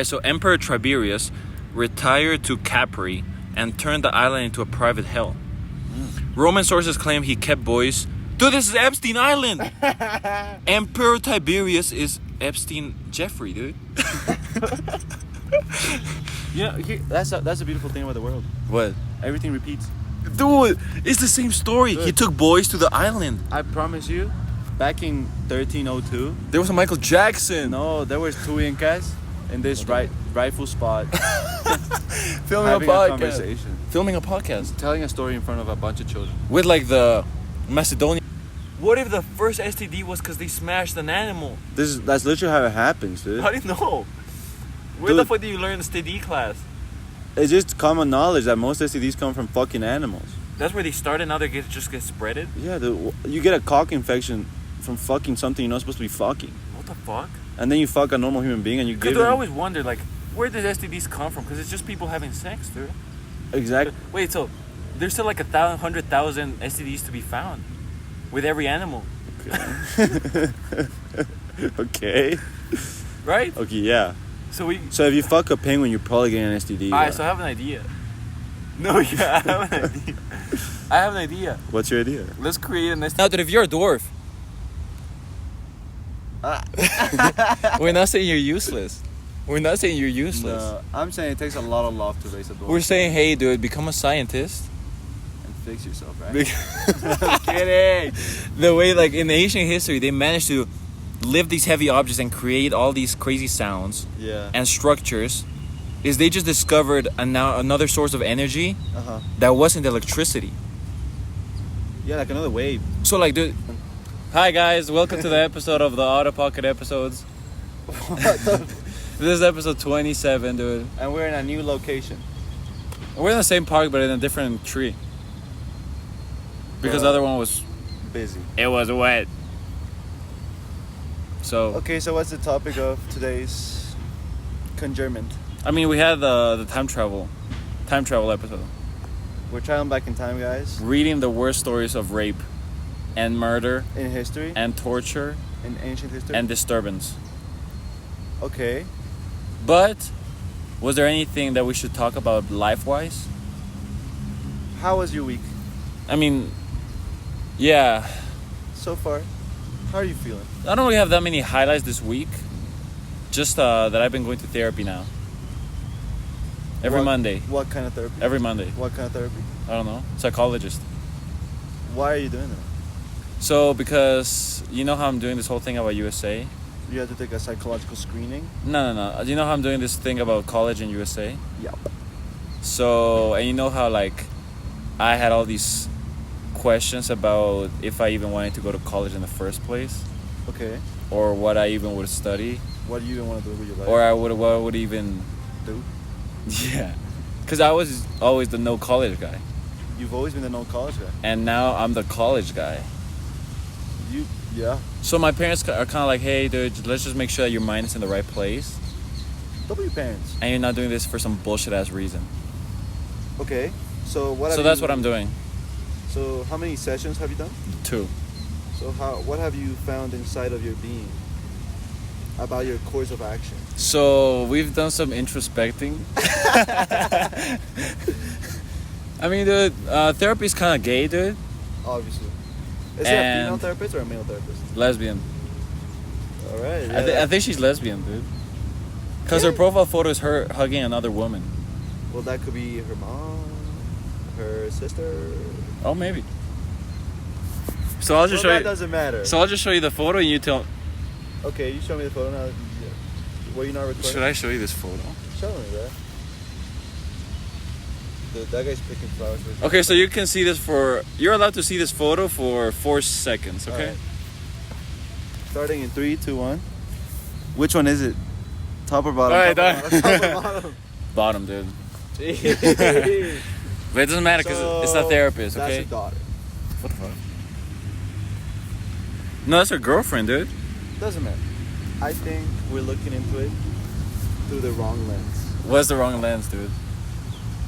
So Emperor Tiberius retired to Capri and turned the island into a private hell. Roman sources claim he kept boys. Dude, this is Epstein Island. Emperor Tiberius is Epstein Jeffrey, dude. Yeah, that's a beautiful thing about the world. What? Everything repeats. Dude, it's the same story. Dude. He took boys to the island. I promise you, back in 1302, There was a Michael Jackson. no, there was two Incas in this rightful spot Filming having a a podcast. conversation, Filming a podcast. telling a story in front of a bunch of children. With like the Macedonian. What if the first STD was because they smashed an animal? That's literally how it happens, dude. How do you know? Where the fuck did you learn STD class? It's just common knowledge that most STDs come from fucking animals. That's where they started, now they just get spreaded? Yeah, you get a cock infection from fucking something you're not supposed to be fucking. What the fuck? And then you fuck a normal human being and you give Because I him... always wondered, like, where did STDs come from? Because it's just people having sex, dude. Exactly. Wait, so there's still like 100,000 STDs to be found with every animal, Okay. right? Okay, yeah. So So if you fuck a penguin, you're probably getting an STD. Alright, so I have an idea. No, yeah, I have an idea. I have an idea. What's your idea? Let's create an STD. Now, dude, if you're a dwarf, we're not saying you're useless. We're not saying you're useless. No, I'm saying it takes a lot of love to raise a dwarf. We're saying, hey, dude, become a scientist. And fix yourself, right? I'm kidding. The way, like, in ancient history, they managed to lift these heavy objects and create all these crazy sounds Yeah. and structures is they just discovered another source of energy Uh-huh. that wasn't electricity. Yeah, like another wave. So, like, dude... Hi, guys. Welcome to the episode of the Auto Pocket episodes. This is episode 27, dude. And we're in a new location. We're in the same park, but in a different tree. Because the other one was... Busy. It was wet. So... Okay, so what's the topic of today's conjurement? I mean, we had the time travel episode. We're traveling back in time, guys. Reading the worst stories of rape and murder In history. and torture In ancient history. and disturbance. Okay. But was there anything that we should talk about life-wise? How was your week I mean, yeah. so far? How are you feeling? I don't really have that many highlights this week. Just that I've been going to therapy now. Every Monday. What kind of therapy? Every Monday. What kind of therapy? I don't know. Psychologist. Why are you doing that? So, because you know how I'm doing this whole thing about USA? You have to take a psychological screening. No. You know how I'm doing this thing about college in USA? Yep. So, and you know how, like, I had all these questions about if I even wanted to go to college in the first place, Okay. or what I even would study, What do you even want to do with your life? or what I would even do? Yeah, because I was always the no college guy, You've always been a no college guy. and now I'm the college guy. Yeah. So my parents are kind of like, hey, dude, let's just make sure that your mind is in the right place, Don't be your parents. and you're not doing this for some bullshit ass reason. Okay. So what? So that's what I'm doing. So how many sessions have you done? 2. So what have you found inside of your being about your course of action? So we've done some introspecting. I mean, dude, therapy is kind of gay, dude. Obviously. Is it a And- female therapist or a male therapist? Lesbian. All right. I think she's lesbian, dude. Because her profile photo is her hugging another woman. Well, that could be her mom, her sister. Oh, maybe. So I'll just Well, show that you. doesn't matter. So I'll just show you the photo, and you tell. Okay, you show me the photo now. Were you not recording? Should I show you this photo? Show me that. That guy's picking flowers. For Okay, so you can see this for. You're allowed to see this photo for 4 seconds. Okay. Alright. Starting in 3, 2, 1. Which one is it? Top or bottom? Alright, Top or done. bottom? Top or bottom? Bottom, dude. Jeez. But it doesn't matter because it's a therapist. That's Okay. your daughter. What the fuck? No, that's her girlfriend, dude. Doesn't matter. I think we're looking into it through the wrong lens. What's the wrong lens, dude?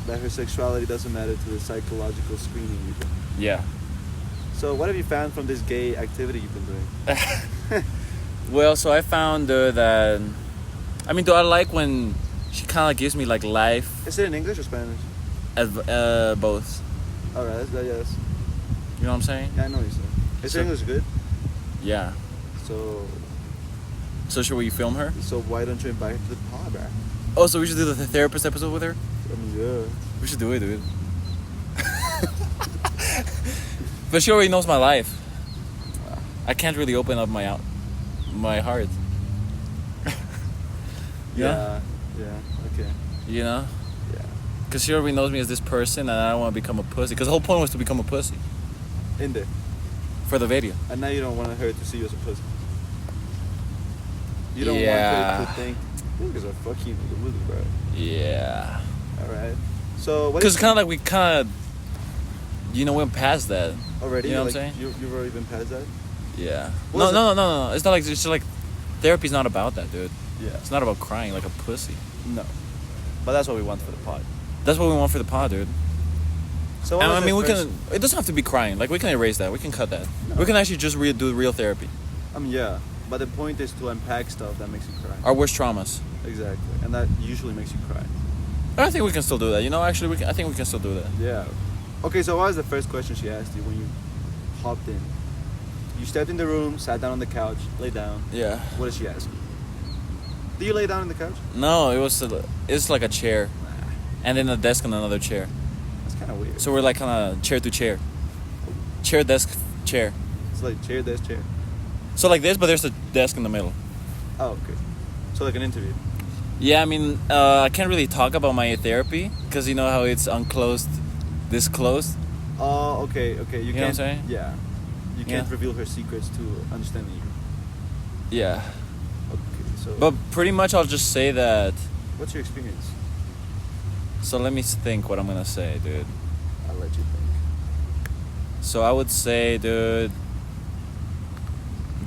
That her sexuality doesn't matter to the psychological screening you've done. Yeah. So what have you found from this gay activity you've been doing? Well, so I found that I mean, do I like when she kind of gives me like life? Is it in English or Spanish? Both. Alright, yes. You know what I'm saying? Yeah, I know what you're saying. Is her English good? Yeah. So should we film her? So why don't you invite her to the pod, bro? Oh, so we should do the therapist episode with her? I mean, yeah. We should do it, dude. But she already knows my life. I can't really open up my heart. Yeah, okay. You know? Yeah. Because she already knows me as this person, and I don't want to become a pussy. Because the whole point was to become a pussy. In there. For the video. And now you don't want her to see you as a pussy. You don't want her to think, niggas are fucking loser, bro. Yeah. Alright. So, what because kind of like we kind of, you know, went past that. already? You know like, what I'm saying? You've already been past that? Yeah. What No. It's not like, it's just like, therapy's not about that, dude. Yeah. It's not about crying like a pussy. No. But that's what we want for the pod. That's what we want for the pod, dude. So And I mean, we can. It doesn't have to be crying. Like, we can erase that. We can cut that. No. We can actually just do real therapy. Yeah. But the point is to unpack stuff that makes you cry. Our worst traumas. Exactly. And that usually makes you cry. I think we can still do that. You know, actually, I think we can still do that. Yeah. Okay, so what was the first question she asked you when you hopped in? You stepped in the room, sat down on the couch, lay down. Yeah. What did she ask you? Do you lay down on the couch? No, it's like a chair, and then a desk and another chair. That's kind of weird. So we're like kind of chair to chair. Chair, desk, chair. It's like chair, desk, chair. So like this, but there's a desk in the middle. Oh, okay. So like an interview. Yeah, I mean, I can't really talk about my therapy because you know how it's unclosed, disclosed. Oh, okay. You know can't. what I'm saying? Yeah. You can't Yeah. reveal her secrets to understanding you. Yeah. Okay, so. But pretty much I'll just say that. What's your experience? So let me think what I'm gonna say, dude. I'll let you think. So I would say, dude,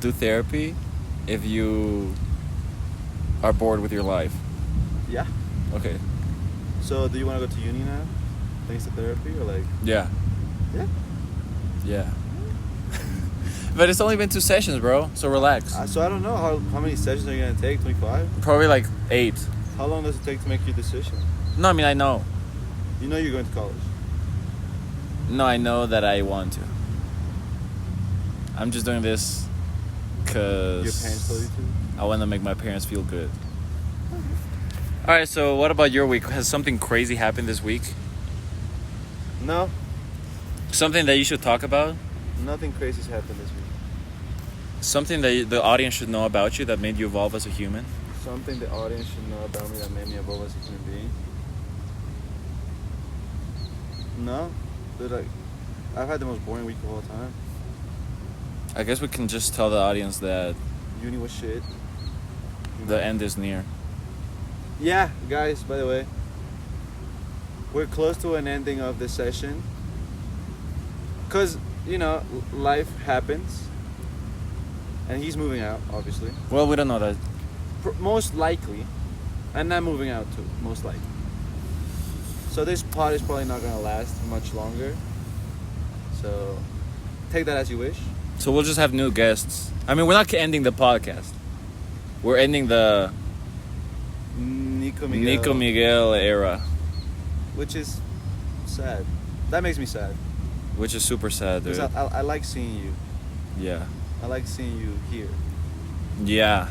do therapy if you are bored with your life. Yeah. Okay. So do you want to go to uni now? Thanks to therapy, or like? Yeah. Yeah. Yeah. But it's only been 2 sessions, bro. So relax. So I don't know how many sessions are you gonna take? 25. Probably like 8. How long does it take to make your decision? No, I mean, I know. You know you're going to college. No, I know that I want to. I'm just doing this because Your parents told you to? I want to make my parents feel good. All right, so what about your week? Has something crazy happened this week? No, Something that you should talk about? nothing crazy's happened this week. Something that the audience should know about you that made you evolve as a human? Something the audience should know about me that made me evolve as a human being. No, but like, I've had the most boring week of all time. I guess we can just tell the audience that Uni was shit. the end is near. Yeah, guys, by the way, we're close to an ending of this session. Because, you know, life happens. And he's moving out, obviously. Well, we don't know that. Most likely. And I'm moving out too, most likely. So this pod is probably not going to last much longer. So take that as you wish. So we'll just have new guests. I mean, we're not ending the podcast. We're ending the Nico Miguel. Nico Miguel era, Which is sad. That makes me sad. which is super sad, dude. Because I like seeing you. Yeah. I like seeing you here. Yeah.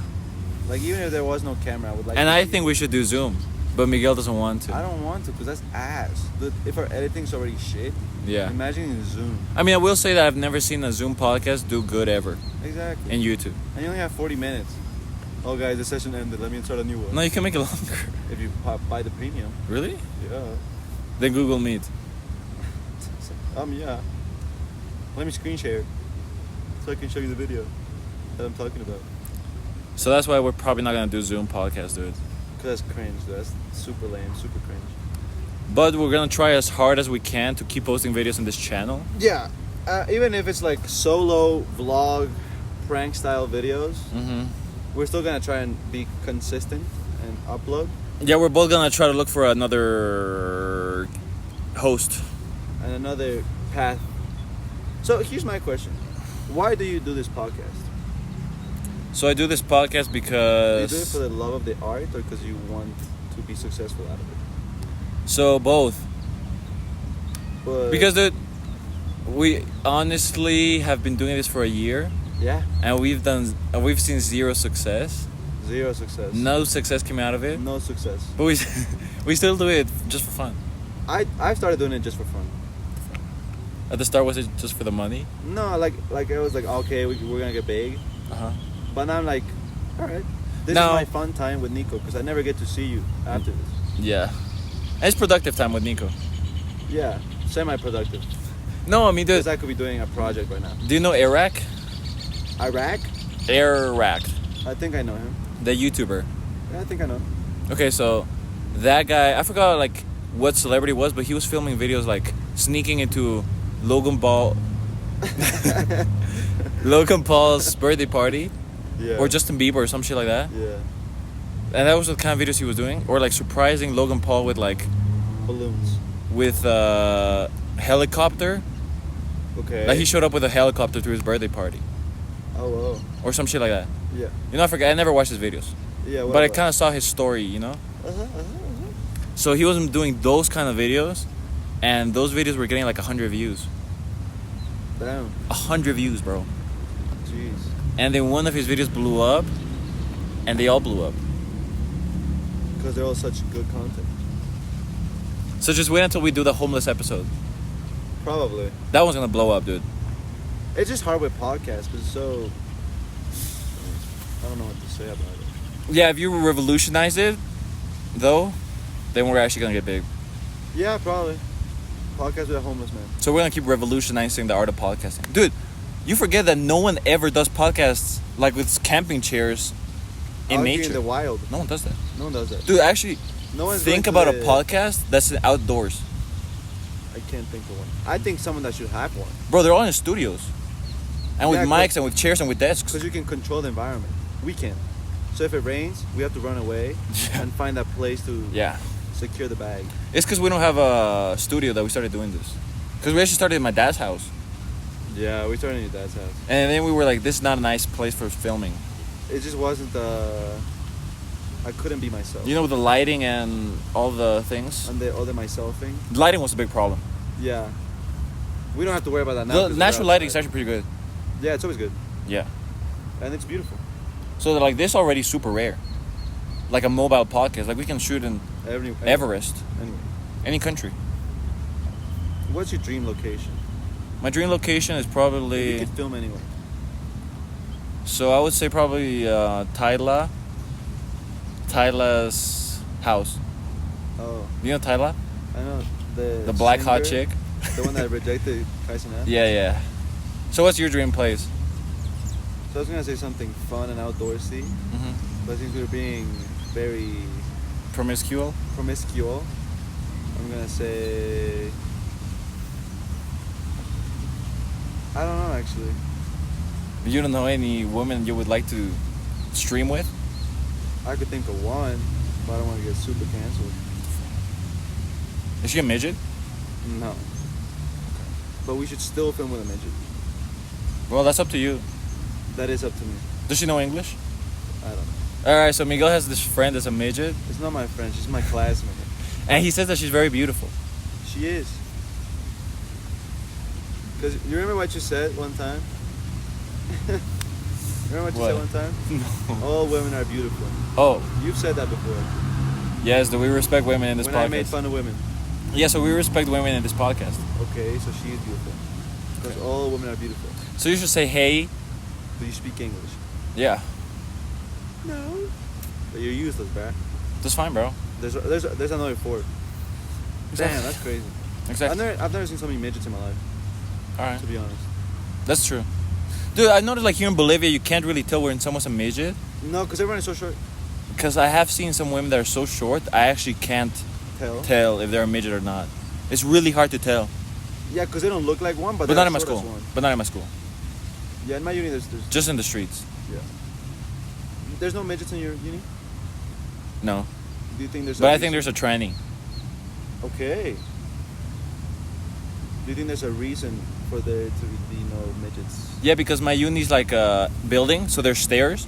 Like, even if there was no camera, I would like And to I see think you. we should do Zoom, but Miguel doesn't want I to. don't want to, because that's ass. If our editing's already shit, Yeah. imagine in Zoom. I mean, I will say that I've never seen a Zoom podcast do good ever Exactly. in YouTube. And you only have 40 minutes. Oh, guys, the session ended. Let me start a new one. No, you can make it longer. If you buy the premium. Really? Yeah. Then Google Meet. Yeah. Let me screen share so I can show you the video that I'm talking about. So that's why we're probably not gonna do Zoom podcast, dude. Because that's cringe, dude. That's super lame, super cringe. But we're gonna try as hard as we can to keep posting videos on this channel. Yeah. Even if it's like solo vlog, prank style videos, Mm-hmm. we're still gonna try and be consistent and upload. Yeah, we're both gonna try to look for another host. And another path. So here's my question. Why do you do this podcast? So I do this podcast Do you because... do it for the love of the art or because you want to be successful out of it? So both. But Because we honestly have been doing this for a year, yeah, and we've seen zero success. zero success. No success came out of it. No success. But we still do it just for fun. I started doing it just for fun. At the start, was it just for the money? No, like it was like okay, we're gonna get big, Uh-huh. but now I'm like, all right, this No. is my fun time with Nico because I never get to see you after this. Yeah. And it's productive time with Nico. Yeah, semi-productive. No, I mean, Because I could be doing a project right now. do you know Iraq? Iraq? Iraq, I think I know him. the YouTuber. Yeah, I think I know. Okay, so that guy, I forgot like what celebrity it was, but he was filming videos like sneaking into Logan Paul's birthday party, Yeah. or Justin Bieber or some shit like that. Yeah. And that was the kind of videos he was doing, or like surprising Logan Paul with Balloons. helicopter. Okay. Like he showed up with a helicopter to his birthday party, Oh, whoa. or some shit like that. Yeah. You know, I forgot. I never watched his videos, Yeah. but I kind of saw his story. You know, so he wasn't doing those kind of videos, and those videos were getting like 100 views. Damn. 100 views, bro. Jeez. And then one of his videos blew up, and they all blew up. Because they're all such good content. So just wait until we do the homeless episode. Probably. That one's gonna blow up, dude. It's just hard with podcasts because it's so. I don't know what to say about it. Yeah, if you revolutionize it, though, then we're actually gonna get big. Yeah, probably. Podcast with a homeless man. So we're gonna keep revolutionizing the art of podcasting. Dude, you forget that no one ever does podcasts like with camping chairs in Out nature. in the wild. No one does that. No one does that. Dude, actually, No one's think going to about a the- podcast that's outdoors. I can't think of one. I think someone that should have one. Bro, they're all in studios. And with Yeah, mics and with chairs and with desks. Because you can control the environment. We can. So if it rains, we have to run away and find that place to Yeah. secure the bag. It's because we don't have a studio that we started doing this. Because we actually started in my dad's house. Yeah, we started in your dad's house. And then we were like, this is not a nice place for filming. It just wasn't I couldn't be myself. You know, with the lighting and all the things. And the other myself thing. The lighting was a big problem. Yeah. We don't have to worry about that now. The 'cause we're natural lighting is outside. actually pretty good. Yeah, it's always good. Yeah. And it's beautiful. So like this already super rare. Like a mobile podcast. Like we can shoot in Everest. Anyway. Any country. What's your dream location? My dream location is You probably... could film anywhere. So I would say probably Tyla's house. Oh, You know Tyla? I know. The black hot singer, chick? The one that rejected Kaisana. Yeah, yeah. So what's your dream place? So I was gonna say something fun and outdoorsy, Mm-hmm. but since we're being very Promiscuous? promiscuous, I'm gonna say I don't know actually. You don't know any woman you would like to stream with? I could think of one, but I don't want to get super canceled. Is she a midget? No. But we should still film with a midget. Well, that's up to you. That is up to me. Does she know English? I don't know. Alright, so Miguel has this friend that's a midget, It's not my friend. She's my classmate. and he says that she's very beautiful. She is. Cause you remember what you said one time? Remember what you said What? one time? No. All women are beautiful. Oh, You've said that before. yes, do we respect women in this When podcast? I made fun of women. Yeah, so we respect women in this podcast. Okay, so she is beautiful. Because Okay. all women are beautiful. So you should say hey. But you speak English. Yeah, No. But you're useless, bruh. that's fine, bro. There's another four. Damn, that's crazy. Exactly. I've never seen so many midgets in my life, Alright, to be honest. that's true. Dude, I noticed like here in Bolivia, you can't really tell when someone's a midget. No, because everyone is so short. Because I have seen some women that are so short, I actually can't tell if they're a midget or not. It's really hard to tell. Yeah, because they don't look like one, but But they're not in my as short school. as one. But not in my school. Yeah, in my uni, there's Just in the streets. yeah. There's no midgets in your uni? No. Do you think there's? But a I think there's a training. Okay. Do you think there's a reason for there to be no midgets? Yeah, because my uni's like a building, so there's stairs.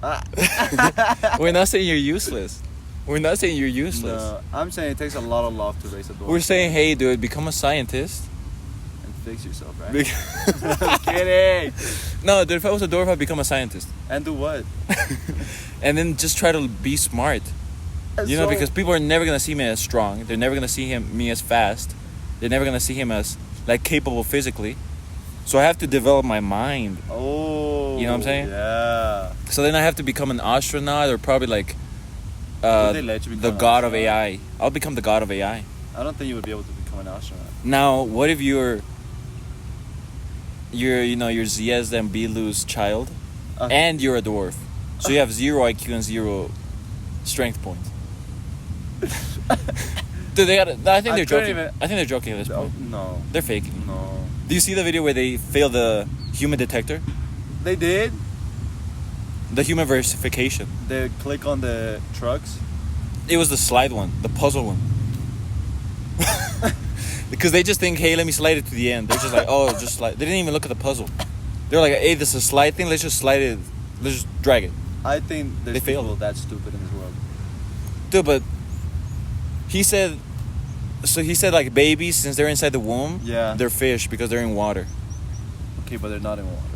We're not saying you're useless. We're not saying you're useless. No, I'm saying it takes a lot of love to raise a dwarf. We're saying, hey, dude, become a scientist. And fix yourself, right? I'm kidding. No, dude, if I was a dwarf, I'd become a scientist. And do what? And then just try to be smart. You know, because people are never going to see me as strong. They're never going to see me as fast. They're never going to see him as, like, capable physically. So I have to develop my mind. Oh. You know what I'm saying? Yeah. So then I have to become an astronaut or probably, like, Would they let you become the an god of astronaut? AI. I'll become the god of AI. I don't think you would be able to become an astronaut. Now, what if you're Ziaz and Bilu's child, and you're a dwarf, so you have 0 IQ and 0 strength points. Dude, I think they're joking. I think they're joking at this point. No. They're faking. No. Do you see the video where they failed the human detector? They did? The human verification. They click on the trucks? It was the slide one, the puzzle one. Because they just think, hey, let me slide it to the end. They're just like, oh, just slide. They didn't even look at the puzzle. They're like, hey, this is a slide thing. Let's just slide it. Let's just drag it. I think there's They failed. people that stupid in this world. Dude, but he said like babies, since they're inside the womb, Yeah. they're fish because they're in water. Okay, but they're not in water.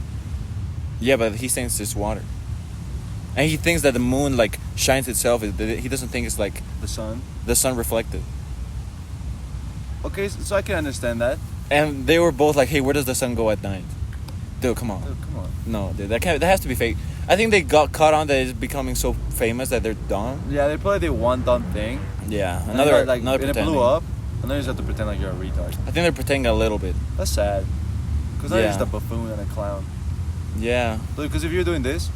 Yeah, but he thinks it's water. And he thinks that the moon like shines itself. He doesn't think it's like The sun? the sun reflected. Okay, so I can understand that. And they were both like, hey, where does the sun go at night? Dude, come on. Oh, come on. No, dude, that has to be fake. I think they got caught on that it's becoming so famous that they're dumb. Yeah, they probably did one dumb thing. Yeah, And another it, like, and it pretending. blew up. And then you just have to pretend like you're a retard. I think they're pretending a little bit. That's sad. Because now you're Yeah. just a buffoon and a clown. Yeah, Because if you're doing this,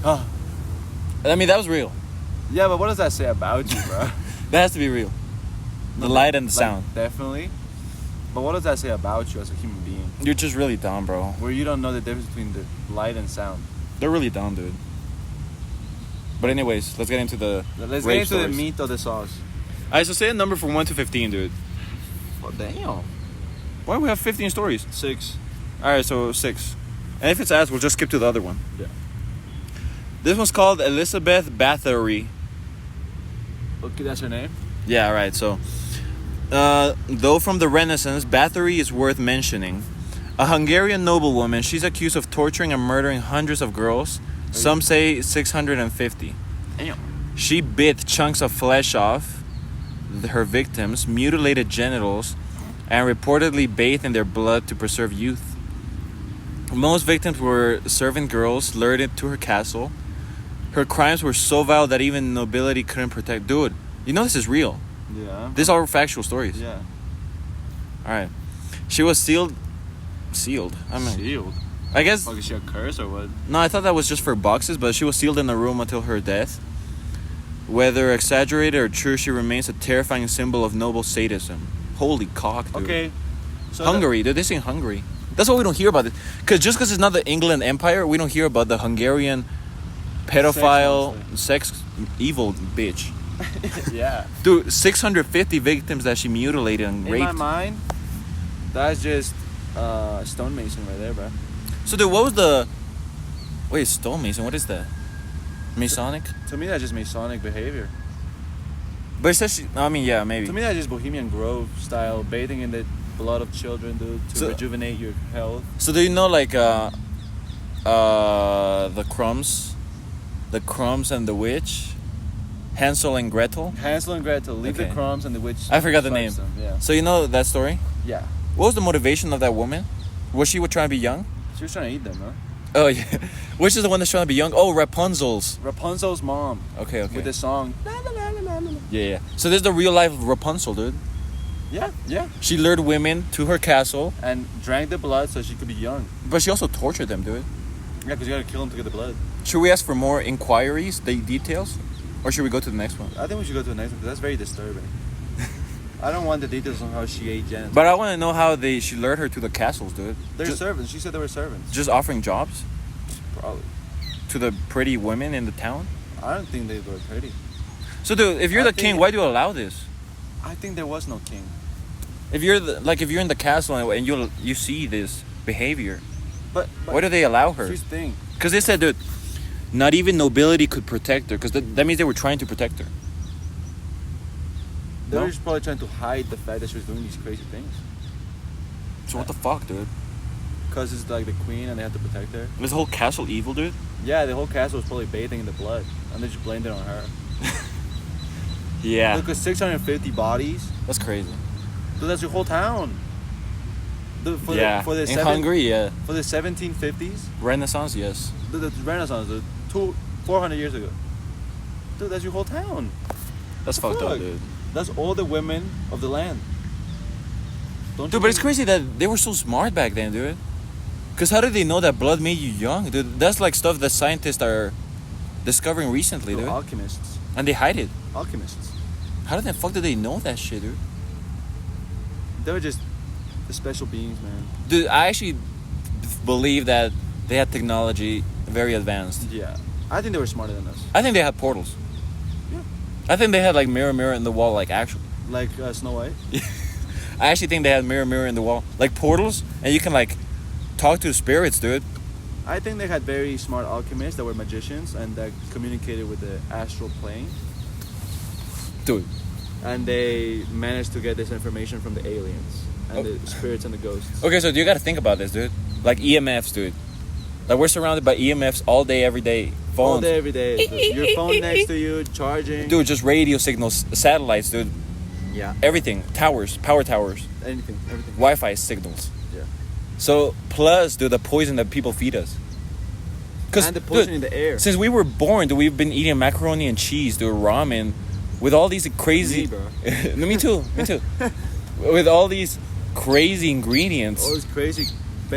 I mean that was real. yeah, but what does that say about you, bro? That has to be real. The light and the Like, sound. Definitely. But what does that say about you as a human being? You're just really dumb, bro. Where you don't know the difference between the light and sound. They're really dumb, dude. But anyways, let's get into the Let's rape get into the stories. meat of the sauce. Alright, so say a number from 1 to 15, dude. Oh, damn. Why do we have 15 stories? 6. Alright, so 6. And if it's asked, we'll just skip to the other one. Yeah. This one's called Elizabeth Bathory. Okay, that's her name? Yeah, alright, so though from the Renaissance, Bathory is worth mentioning. A Hungarian noblewoman, she's accused of torturing and murdering hundreds of girls. Some say 650. Damn. She bit chunks of flesh off her victims, mutilated genitals, and reportedly bathed in their blood to preserve youth. Most victims were servant girls lured into her castle. Her crimes were so vile that even nobility couldn't protect. Dude, you know this is real. Yeah. These are factual stories. Yeah. Alright. She was sealed. I mean, Sealed. I guess. Fuck, is she a curse or what? No, I thought that was just for boxes, but she was sealed in a room until her death. Whether exaggerated or true, she remains a terrifying symbol of noble sadism. Holy cock, dude. Okay. So Hungary, dude. They say Hungary. That's why we don't hear about it. Because it's not the England Empire, we don't hear about the Hungarian pedophile, sex evil bitch. yeah. Dude, 650 victims that she mutilated and In raped. my mind, that's just stonemason right there, bro. So, dude, what was the... Wait, stonemason? What is that? Masonic? To me, that's just Masonic behavior. But it says I mean, yeah, maybe. To me, that's just Bohemian Grove style, bathing in the blood of children, dude, to rejuvenate your health. So, do you know, like, the crumbs and the witch? Hansel and Gretel? Hansel and Gretel, leave the Okay. crumbs and the witch. I forgot the fights name. them, yeah. So, you know that story? Yeah. What was the motivation of that woman? Was she trying to be young? She was trying to eat them, huh? Oh, yeah. Which is the one that's trying to be young? Oh, Rapunzel's. Rapunzel's mom. Okay. With the song. Yeah. So, there's the real life Rapunzel, dude. Yeah, yeah. She lured women to her castle, And drank the blood so she could be young. but she also tortured them, dude. Yeah, because you gotta kill them to get the blood. Should we ask for more inquiries, the details? Or should we go to the next one? I think we should go to the next one because that's very disturbing. I don't want the details on how she ate Jen. But I want to know how she lured her to the castles, dude. They're Just, servants. She said they were servants. just offering jobs Probably. to the pretty women in the town? I don't think they were pretty. So, dude, if you're I the think- king, why do you allow this? I think there was no king. If you're if you're in the castle and you see this behavior, But why do they allow her? Here's the thing. Because they said, dude, not even nobility could protect her, because that means they were trying to protect her. They No? were just probably trying to hide the fact that she was doing these crazy things. So what the fuck, dude? Because it's like the queen and they have to protect her. This whole castle evil, dude? Yeah, the whole castle was probably bathing in the blood. And they just blamed it on her. Yeah. Look at 650 bodies. That's crazy. Dude, that's your whole town. Dude, for the In Hungary, yeah. For the 1750s, Renaissance, yes. the Renaissance, 400 years ago. Dude, that's your whole town. That's fucked up, dude. That's all the women of the land. Don't you Dude, but it's think- crazy that they were so smart back then, dude. Because how did they know that blood made you young, dude? That's like stuff that scientists are discovering recently, They're dude. alchemists. And they hide it. Alchemists. How the fuck did they know that shit, dude? They were just the special beings, man. Dude, I actually believe that they had technology very advanced. Yeah. I think they were smarter than us. I think they had portals. Yeah. I think they had like mirror in the wall, like actually. Like Snow White. I actually think they had mirror in the wall, like portals, and you can like talk to the spirits, dude. I think they had very smart alchemists that were magicians and that communicated with the astral plane. Dude, And they managed to get this information from the aliens and the spirits and the ghosts. okay, so you got to think about this, dude. Like EMFs, dude. Like we're surrounded by EMFs all day, every day. Phones, All day, every day. Dude. Your phone next to you, charging. dude. Just radio signals, satellites, dude. Yeah. Everything, towers, power towers, Anything, everything. Wi-Fi signals. Yeah. So plus, dude, the poison that people feed us. And the poison in the air. Since we were born, dude, we've been eating macaroni and cheese, dude, ramen, with all these crazy. Me, bro. Me too. With all these crazy ingredients. All this crazy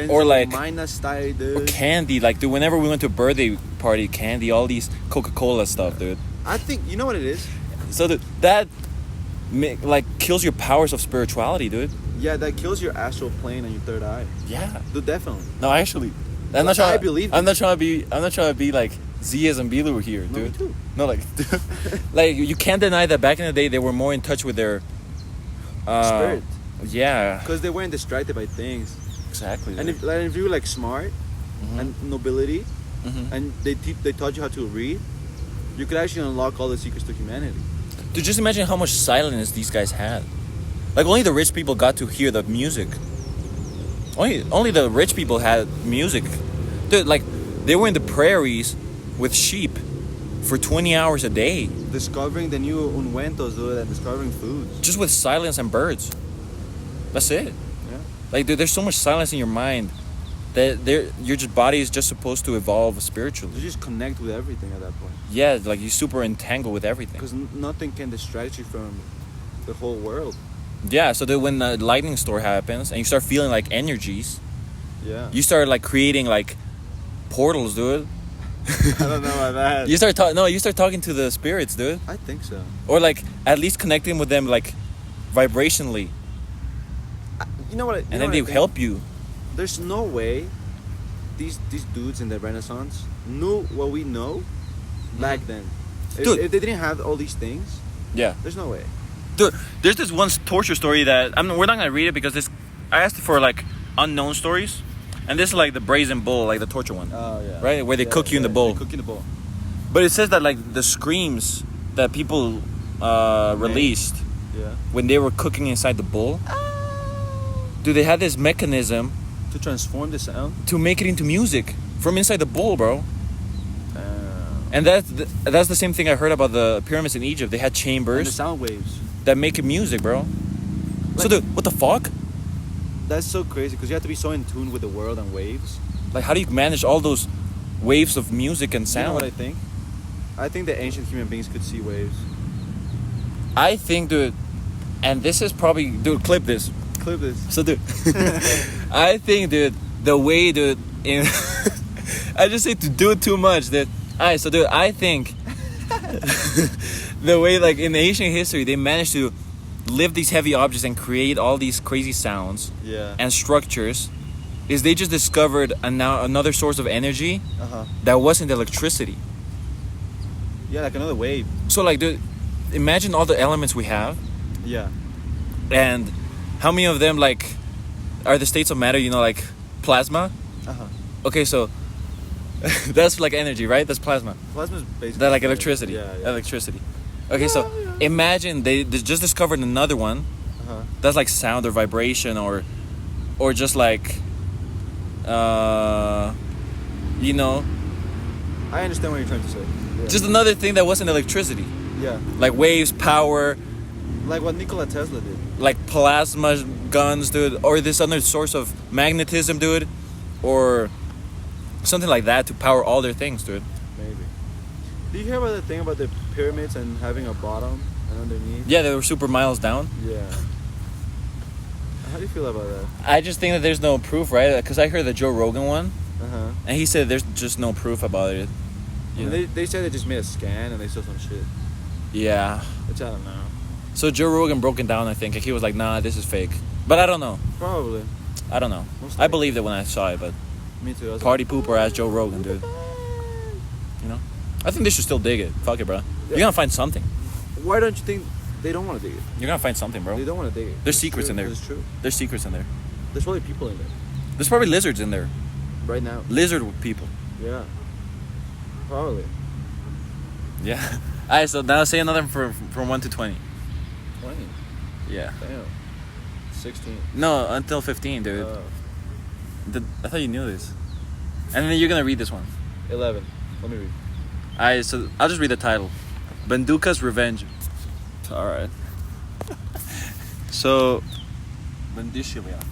Or like- minus style, dude. Candy, like, dude, whenever we went to a birthday party, candy, all these Coca-Cola stuff, dude. I think, you know what it is? So that like kills your powers of spirituality, dude. Yeah, that kills your astral plane and your third eye. Yeah. Dude, definitely. No, actually, I'm Like, not trying. I believe I'm it. not trying to be like Zias and Bilu here, No, me dude. too. No, like, like you can't deny that back in the day they were more in touch with their Spirit. Yeah. Because they weren't distracted by things. Exactly. And dude. if you were like smart Mhm. and nobility, Mhm. and they taught you how to read, you could actually unlock all the secrets to humanity. Dude, just imagine how much silence these guys had. Like only the rich people got to hear the music. Only the rich people had music. Dude, like they were in the prairies with sheep for 20 hours a day, Discovering the new ungüentos, dude, and discovering foods. just with silence and birds. That's it. Yeah. Like, dude, there's so much silence in your mind that your body is just supposed to evolve spiritually. You just connect with everything at that point. Yeah, like you super entangled with everything. Because nothing can distract you from the whole world. Yeah, so that when the lightning storm happens and you start feeling like energies, Yeah. you start like creating like portals, dude. I don't know about that. You start talking to the spirits, dude, I think so. or like at least connecting with them like vibrationally, You know what? and then they help you. There's no way these dudes in the Renaissance knew what we know back then. Dude. If they didn't have all these things, Yeah, there's no way. dude. There's this one torture story that we're not gonna read it because I asked for like unknown stories, and this is like the brazen bull, like the torture one. Oh yeah. Right, where they cook you in the bowl. They cook you in the bowl. But it says that like the screams that people released Yeah. when they were cooking inside the bowl, dude, they had this mechanism To transform the sound. to make it into music from inside the bowl, bro. And that's the same thing I heard about the pyramids in Egypt. They had And the chambers sound waves. that make it music, bro. So, Like- dude, what the fuck? That's so crazy because you have to be so in tune with the world and waves. Like, how do you manage all those waves of music and You know sound? what I think? I think the ancient human beings could see waves. I think, dude, and this is probably, dude, clip this. Clip this. So, dude, I think, dude, the way, dude, I just say to do it too much, dude. Alright, so, dude, I think the way, like, in ancient history, they managed to lift these heavy objects and create all these crazy sounds Yeah. and structures is they just discovered another source of energy Uh-huh. that wasn't electricity. Yeah, like another wave. So, like, dude, imagine all the elements we have Yeah. and how many of them, like, are the states of matter, you know, like plasma? Uh-huh. Okay, so That's like energy, right? That's plasma. Plasma is basically That like electricity. Yeah. Electricity. Okay, so Yeah. imagine they just discovered another one Uh-huh. that's like sound or vibration or just like you know, I understand what you're trying to say. Yeah. just another thing that wasn't electricity. Yeah. Like waves, power, Like what Nikola Tesla did. like plasma guns, dude, or this other source of magnetism, dude, or something like that to power all their things, dude. Maybe. Do you hear about the thing about the pyramids and having a bottom and underneath? Yeah, they were super miles down. Yeah. How do you feel about that? I just think that there's no proof, right? Because I heard the Joe Rogan one, Uh-huh. and he said there's just no proof about it. You know? They said they just made a scan and they saw some shit. Yeah. Which I don't know. So Joe Rogan broke it down, I think. Like, he was like, nah, this is fake. But I don't know. Probably. I don't know. Most I likely. believed it when I saw it, but Me too. I was party pooper ass Joe Rogan, dude. You know? I think they should still dig it. Fuck it, bro. Yeah. You're gonna find something. Like, why don't you think they don't want to dig it? You're gonna find something, bro. They don't want to dig it. There's It's secrets true. in there. It's true. There's secrets in there. There's probably people in there There's probably lizards in there. right now. Lizard people. Yeah. Probably. Yeah. Alright, so now say another from 1 to 20. 20. Yeah. Damn. 16. No, until 15, dude. I thought you knew this. And then you're gonna read this one. 11. Let me read. Alright, so I'll just read the title. Benduka's Revenge. Alright. So, Bendishilia.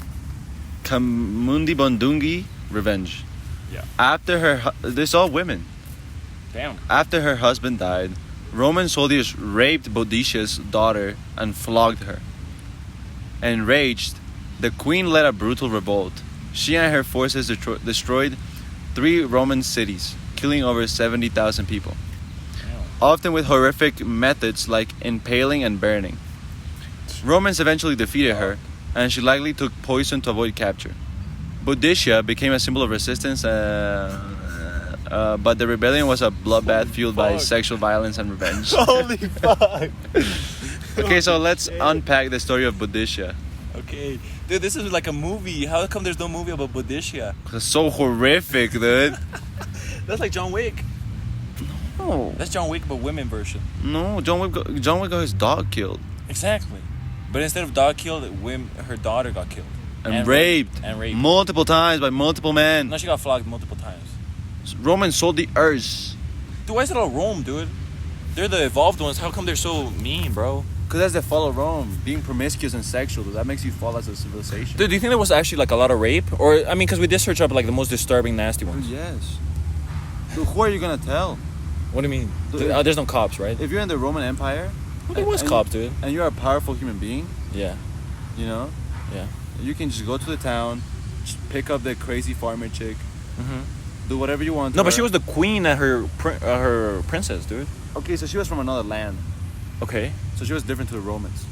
Kamundi Bondungi Revenge. Yeah. After this all women. Damn. After her husband died, Roman soldiers raped Boadicia's daughter and flogged her. Enraged, the queen led a brutal revolt. She and her forces destroyed 3 Roman cities, killing over 70,000 people. Damn. Often with horrific methods like impaling and burning. Romans eventually defeated her, and she likely took poison to avoid capture. Boadicia became a symbol of resistance, but the rebellion was a bloodbath fueled by sexual violence and revenge. Holy fuck. Okay, so let's unpack the story of Boadicia. Okay. Dude, this is like a movie. How come there's no movie about Boadicia? It's so horrific, dude. That's like John Wick. No. That's John Wick, but women version. No, John Wick got his dog killed. Exactly. But instead of dog killed, her daughter got killed. And raped. And raped. Multiple times by multiple men. No, she got flogged multiple times. Romans sold the earth. Dude, why is it all Rome, dude? They're the evolved ones. How come they're so mean, bro? Because that's the fall of Rome. Being promiscuous and sexual. That makes you fall as a civilization. Dude, do you think there was actually like a lot of rape? Or, I mean, because we did search up like the most disturbing, nasty ones. Yes. Dude, who are you going to tell? What do you mean? Dude, There's no cops, right? If you're in the Roman Empire... Well, there was and cops, dude. And you're a powerful human being, Yeah. you know? Yeah. You can just go to the town, just pick up the crazy farmer chick, Mm-hmm. do whatever you want to No, but her. she was the queen and her princess, dude. Okay, so she was from another land. Okay. So she was different to the Romans.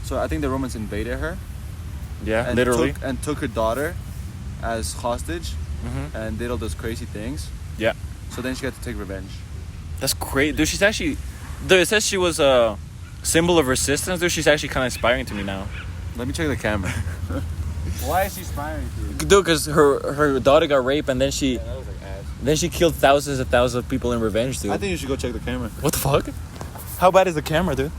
So I think the Romans invaded her. Yeah, And literally. took her daughter as hostage Mm-hmm. and did all those crazy things. Yeah. So then she got to take revenge. That's crazy. Dude, she's actually... Dude, it says she was a symbol of resistance. Dude, she's actually kind of inspiring to me now. Let me check the camera. Why is she inspiring to you? Dude, because her daughter got raped and then she... That was like ass. Then she killed thousands and thousands of people in revenge, dude. I think you should go check the camera. What the fuck? How bad is the camera, dude?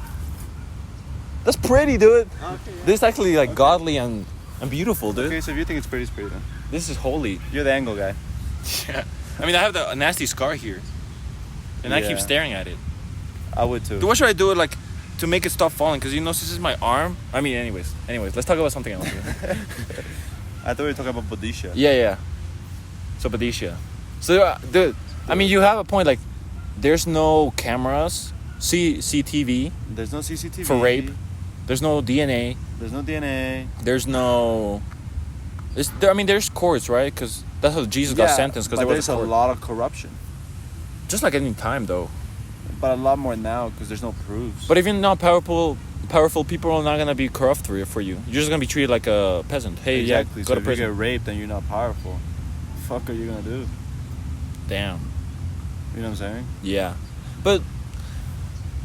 That's pretty, dude. Okay, This is actually like godly and beautiful, dude. Okay, so if you think it's pretty, it's pretty then. This is holy. You're the angle guy. Yeah. I mean, I have a nasty scar here. And I keep Yeah. staring at it. I would too. Dude, what should I do like to make it stop falling? Because you know, this is my arm. I mean, anyways, let's talk about something else. I thought we were talking about Boadicia. Yeah. So Boadicia. So, dude, I mean, you have a point. Like, there's no cameras, CCTV There's no CCTV. for rape. There's no DNA. There's no DNA. There's no. I mean, there's courts, right? Because that's how Jesus got sentenced. Because but there was there's a a court. lot of corruption. Just like any time, though. But a lot more now because there's no proofs. But if you're not powerful people are not gonna be corrupt for you. You're just gonna be treated like a peasant. Hey, exactly. yeah, So go to if you prison. get raped and you're not powerful, fuck are you gonna do? Damn. You know what I'm saying? Yeah, but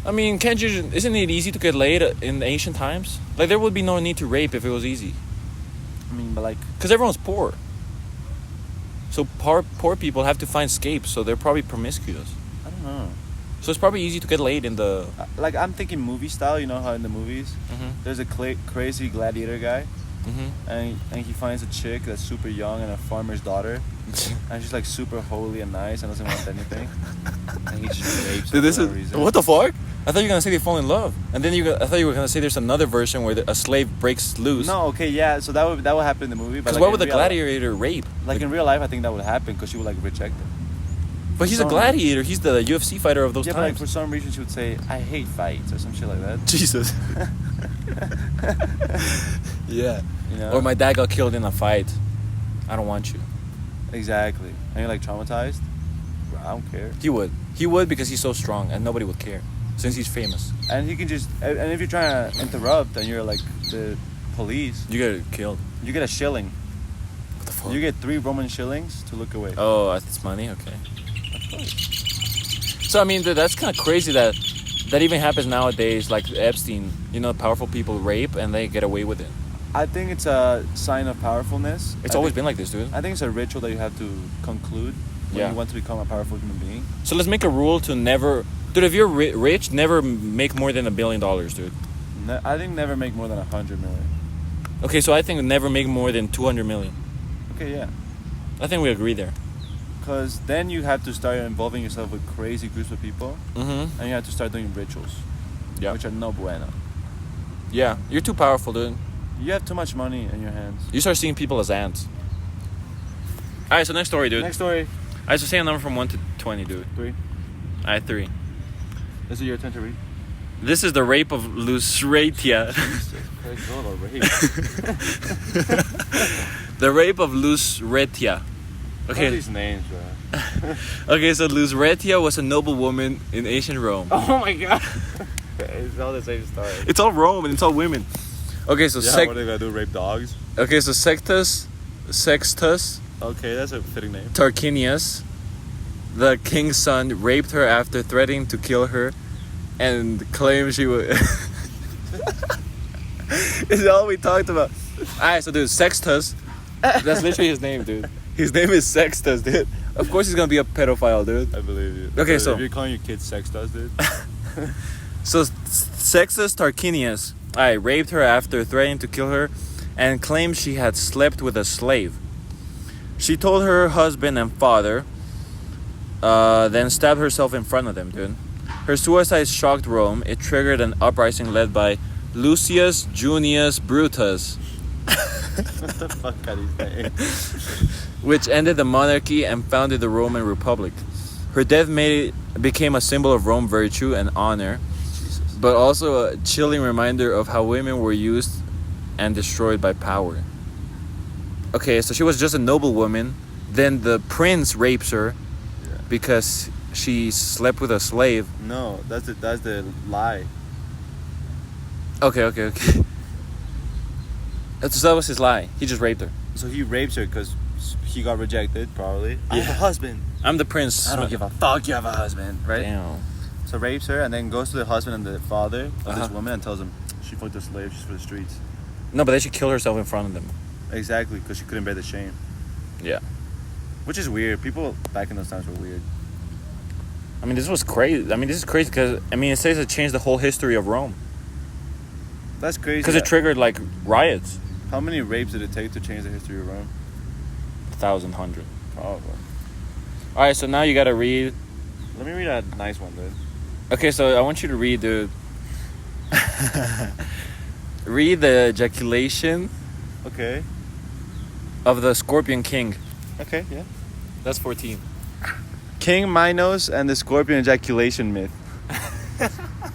I mean, can't you? Isn't it easy to get laid in ancient times? Like there would be no need to rape if it was easy, I mean, but like, because everyone's poor. So poor people have to find escape, so they're probably promiscuous. I don't know. So it's probably easy to get laid in the. Like I'm thinking movie style. You know how in the movies there's a crazy gladiator guy, and he finds a chick that's super young and a farmer's daughter, and she's like super holy and nice and doesn't want anything, and he just rapes her Dude, this for is no reason. what the fuck? I thought you were gonna say they fall in love, and then I thought you were gonna say there's another version where a slave breaks loose. No, okay, yeah. So that would happen in the movie. Because But why like would the gladiator rape? in real life, I think that would happen because she would like reject it. But he's a gladiator. He's the UFC fighter of those Yeah, but like times. for some reason she would say, "I hate fights" or some shit like that. Jesus. Yeah. You know? Or my dad got killed in a fight. I don't want you. Exactly. And you're like traumatized. Bro, I don't care. He would. He would because he's so strong and nobody would care since he's famous. And he can just. And if you're trying to interrupt and you're like the police, You get killed. you get a shilling. What the fuck? You get 3 Roman shillings to look away. Oh, it's money. Okay. So I mean, that's kind of crazy that even happens nowadays. Like Epstein, you know, powerful people rape and they get away with it. I think it's a sign of powerfulness. It's always been like this, dude. I think it's a ritual that you have to conclude when Yeah. you want to become a powerful human being. So let's make a rule to never, dude. If you're rich, never make more than $1 billion, dude. I think never make more than 100 million. Okay, so I think never make more than 200 million. Okay, yeah. I think we agree there. Because then you have to start involving yourself with crazy groups of people, Mm-hmm. and you have to start doing rituals, Yeah. which are no bueno. Yeah, you're too powerful, dude. You have too much money in your hands. You start seeing people as ants. All right, so next story, dude. Next story. All right, so say a number from 1 to 20, dude. 3. All right, 3. This is your turn to read. This is the rape of Lucretia. Jesus Christ, all the rape. The rape of Lucretia. What are Okay. these names, bro? Okay, so Lucretia was a noble woman in ancient Rome. Oh my god. It's all the same story. It's all Rome and it's all women. Okay, so Yeah, what are they gonna do? Rape dogs? Sextus Okay, that's a fitting name. Tarquinius, the king's son, raped her after threatening to kill her, and claimed she would. This is all we talked about. Alright, so dude, Sextus. That's literally his name, dude. His name is Sextus, dude. Of course he's gonna be a pedophile, dude. I believe you. Okay, so- if you're calling your kid sex does, dude. So Sextus Tarquinius, raped her after threatening to kill her, and claimed she had slept with a slave. She told her husband and father, then stabbed herself in front of them, dude. Her suicide shocked Rome. It triggered an uprising led by Lucius Junius Brutus, What the fuck are these names? which ended the monarchy and founded the Roman Republic. Her death became a symbol of Rome virtue and honor, but also a chilling reminder of how women were used and destroyed by power. Okay, so she was just a noble woman. Then the prince rapes her because she slept with a slave. No, that's the lie. Okay. So that was his lie. He just raped her. So he rapes her because he got rejected, probably. I Yeah. have a husband. I'm the prince. I don't give a fuck. You have a husband, right? Damn. So rapes her and then goes to the husband and the father of Uh-huh. this woman and tells him she fucked a slave. She's for the streets. No, but then she killed herself in front of them. Exactly, because she couldn't bear the shame. Yeah. Which is weird. People back in those times were weird. I mean, this was crazy. I mean, this is crazy because, I mean, it says it changed the whole history of Rome. That's crazy. Because it triggered, like, riots. How many rapes did it take to change the history of Rome? 1,000, 100. Probably. All right, so now you got to read. Let me read a nice one, dude. Okay, so I want you to read, dude. Read the ejaculation Okay. of the Scorpion King. Okay, yeah. That's 14. King Minos and the scorpion ejaculation myth.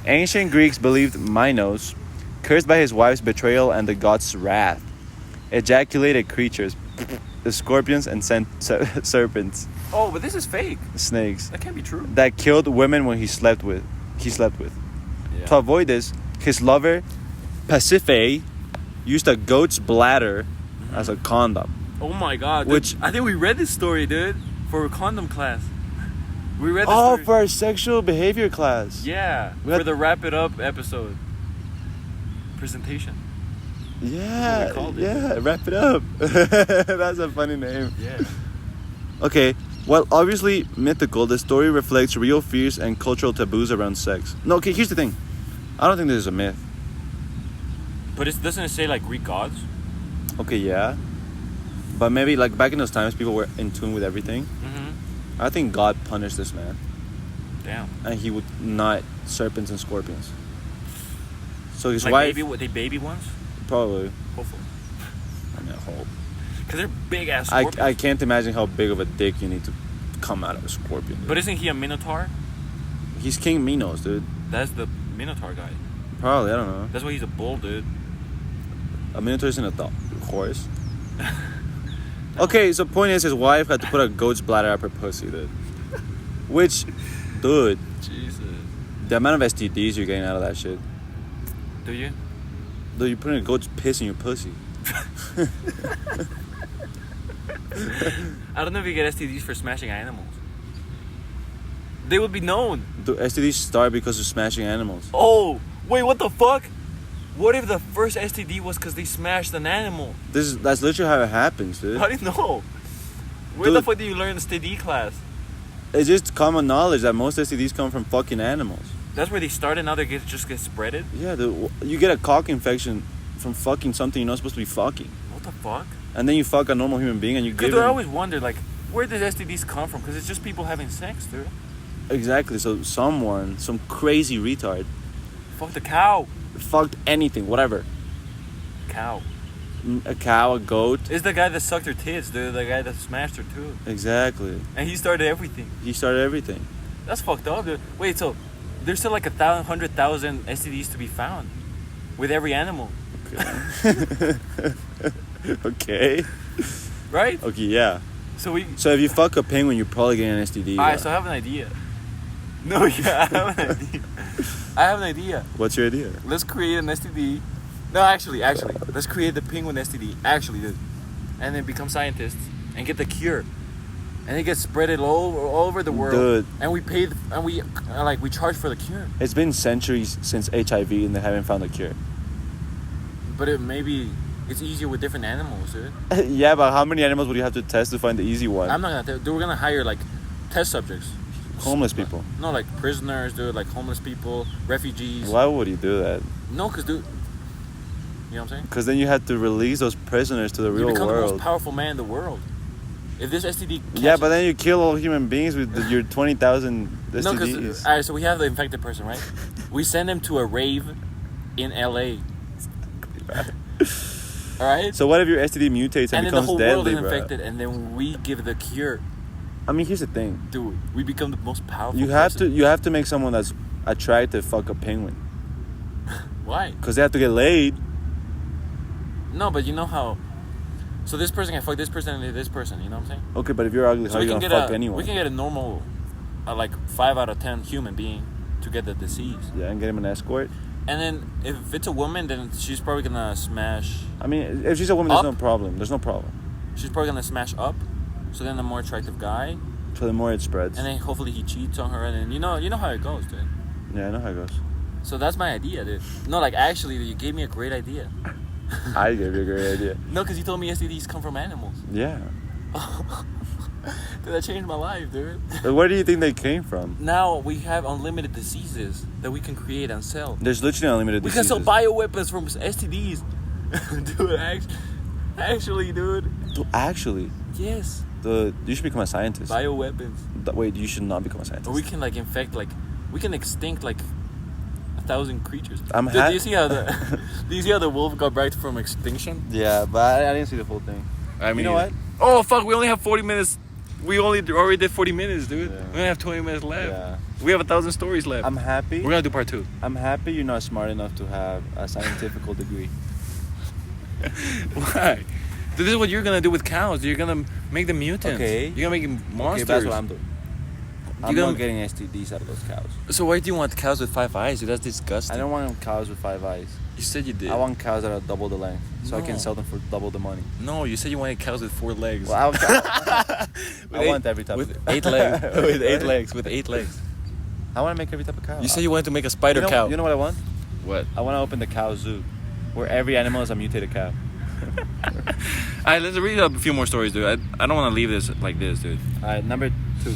Ancient Greeks believed Minos, cursed by his wife's betrayal and the gods' wrath, ejaculated creatures, the scorpions and serpents, Oh, but this is fake. snakes, That can't be true. that killed women when he slept with. Yeah. To avoid this, his lover, Pasiphae, used a goat's bladder as a condom. Oh my god. Which- I think we read this story, dude, for condom class. We read this Oh, story. for our sexual behavior class. Yeah, We for had- the Wrap It Up episode. Presentation. Yeah, That's what we called it. yeah, wrap it up. That's a funny name. Yeah. Okay, well, obviously mythical, the story reflects real fears and cultural taboos around sex. No, okay, here's the thing. I don't think this is a myth. But doesn't it say like Greek gods? Okay, yeah. But maybe like back in those times, people were in tune with everything. Mm-hmm. I think God punished this man. Damn. And he would not serpents and scorpions. So his Like wife... they baby ones? Probably. Hopefully. I mean, I hope. Because they're big ass scorpions. I can't imagine how big of a dick you need to come out of a scorpion. Dude. But isn't he a minotaur? He's King Minos, dude. That's the minotaur guy. Probably, I don't know. That's why he's a bull, dude. A minotaur isn't a horse. Okay, so point is his wife had to put a goat's bladder up her pussy, dude. Which, dude, Jesus. the amount of STDs you're getting out of that shit. Do you? Dude, you're putting a goat's piss in your pussy. I don't know if you get STDs for smashing animals. They would be known. Dude, STDs start because of smashing animals. Oh, wait, what the fuck? What if the first STD was because they smashed an animal? That's literally how it happens, dude. How do you know? Where Dude. the fuck did you learn STD class? It's just common knowledge that most STDs come from fucking animals. That's where they started, now they just get spreaded? Yeah, dude, you get a cock infection from fucking something you're not supposed to be fucking. What the fuck? And then you fuck a normal human being and you give Because I him... always wondered, like, where did STDs come from? Because it's just people having sex, dude. Exactly, so some crazy retard, Fuck the cow. fucked anything, whatever. Cow. A cow, a goat. It's the guy that sucked her tits, dude. The guy that smashed her too. Exactly. And he started everything. He started everything. That's fucked up, dude. Wait, so there's still like 100,000 STDs to be found with every animal, Okay. Okay. right? Okay, yeah. So So if you fuck a penguin, you're probably getting an STD. Alright, so I have an idea. No, yeah, I have an idea. I have an idea. What's your idea? Let's create an STD. No, actually, let's create the penguin STD. Actually, dude. And then become scientists and get the cure. And it gets spread it all over the world. Dude. And we pay, and we charge for the cure. It's been centuries since HIV and they haven't found a cure. But maybe it's easier with different animals, dude. Yeah, but how many animals would you have to test to find the easy one? I'm not gonna. We're gonna hire like test subjects. Homeless people. No, like prisoners, dude. Like homeless people, refugees. Why would you do that? No, cause dude. You know what I'm saying? Because then you have to release those prisoners to the You real become the world. most powerful man in the world. If this STD. Yeah, but then you kill all human beings with your 20,000 STDs. No, because alright, so we have the infected person, right? We send him to a rave in LA. Alright? So what if your STD mutates and And then the becomes whole world deadly, is bro? infected, and then we give the cure. I mean, here's the thing. Dude, we become the most powerful You have person. to make someone that's attractive fuck a penguin. Why? Because they have to get laid. No, but you know how. So this person can fuck this person and this person. You know what I'm saying? Okay, but if you're ugly, So how are we you can gonna get fuck anyone? we can get a normal, like 5 out of 10 human being to get the disease. Yeah, and get him an escort. And then if it's a woman, then she's probably gonna smash. I mean, if she's a woman, there's Up? no problem. There's no problem. She's probably gonna smash up. So then the more attractive guy, So the more it spreads. and then hopefully he cheats on her, and then you know how it goes, dude. Yeah, I know how it goes. So that's my idea, dude. No, like actually, you gave me a great idea. I gave you a great idea. No, because you told me STDs come from animals. Yeah. Dude, that changed my life, dude. But where do you think they came from? Now we have unlimited diseases that we can create and sell. There's literally unlimited We can diseases. sell bioweapons from STDs. Dude, actually, dude. Actually, Yes. you should become a scientist. Bioweapons. Wait, you should not become a scientist. Or we can like infect we can extinct 1,000 creatures. I'm Dude, ha- do you see how the wolf got back from extinction? Yeah, but I didn't see the full thing. I mean, You know what? Oh fuck! We only have 40 minutes. We already did 40 minutes, dude. Yeah. We only have 20 minutes left. Yeah. We have 1,000 stories left. I'm happy. We're gonna do part 2. I'm happy you're not smart enough to have a scientific degree. Why? Dude, this is what you're gonna do with cows. You're gonna make them mutants. Okay. You're gonna make them monsters. Okay, that's what I'm doing. I'm gonna- not getting STDs out of those cows. So why do you want cows with 5 eyes? Dude, that's disgusting. I don't want cows with 5 eyes. You said you did. I want cows that are double the length, so I can No. sell them for double the money. No, you said you wanted cows with 4 legs. Well, I want every type with of 8 legs. With 8 legs. With 8 legs. I want to make every type of cow. You said you wanted to make a spider cow. You know what I want? What? I want to open the cow zoo, where every animal is a mutated cow. Alright, let's read up a few more stories, dude. I don't want to leave this like this, dude. Alright, number 2.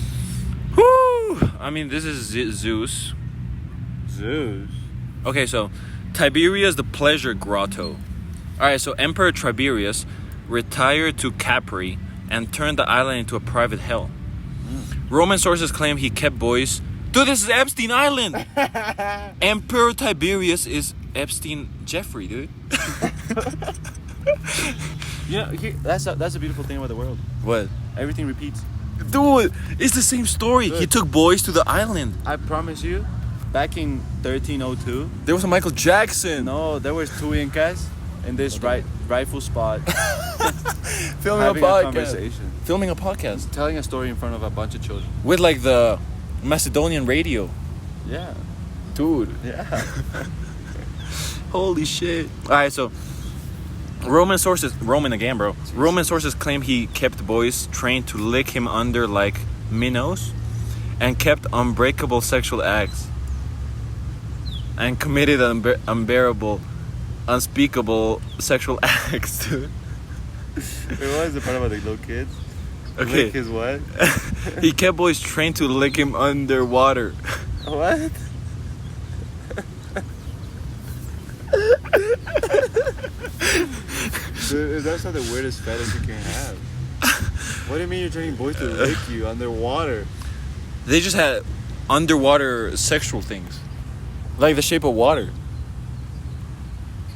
Woo! I mean, this is Zeus. Zeus. Okay, so Tiberius the Pleasure Grotto. Alright, so Emperor Tiberius retired to Capri and turned the island into a private hell. Roman sources claim he kept boys. Dude, this is Epstein Island! Emperor Tiberius is Epstein Jeffrey, dude. Yeah, that's a beautiful thing about the world. What? Everything repeats. Dude, it's the same story. Dude. He took boys to the island. I promise you, back in 1302, There was a Michael Jackson. no, there was 2 Incas in this rightful spot Filming a having a podcast. conversation, Filming a podcast. telling a story in front of a bunch of children. With like the Macedonian radio. Yeah, Dude. yeah. Holy shit. Alright, so Roman sources claim he kept boys trained to lick him under like minnows and kept unbreakable sexual acts and committed unbearable, unspeakable sexual acts, dude. Wait, what is the part about the little kids? Okay. Lick his what? He kept boys trained to lick him underwater. What? Dude, that's not the weirdest fetish you can have. What do you mean you're training boys to lick you underwater? They just had underwater sexual things. Like The Shape of Water.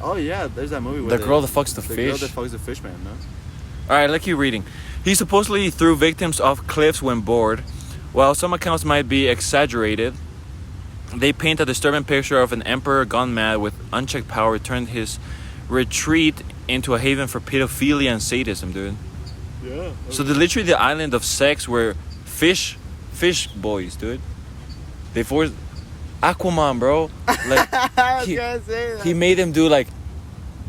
Oh yeah, there's that movie where The girl that fucks the girl fish. that fucks the fish man, no? Alright, let's keep reading. He supposedly threw victims off cliffs when bored. While some accounts might be exaggerated, they paint a disturbing picture of an emperor gone mad with unchecked power turned his retreat into a haven for pedophilia and sadism, dude. Yeah. So literally the island of sex were fish boys, dude. They forced Aquaman, bro. Like he, can't say that. he made them do like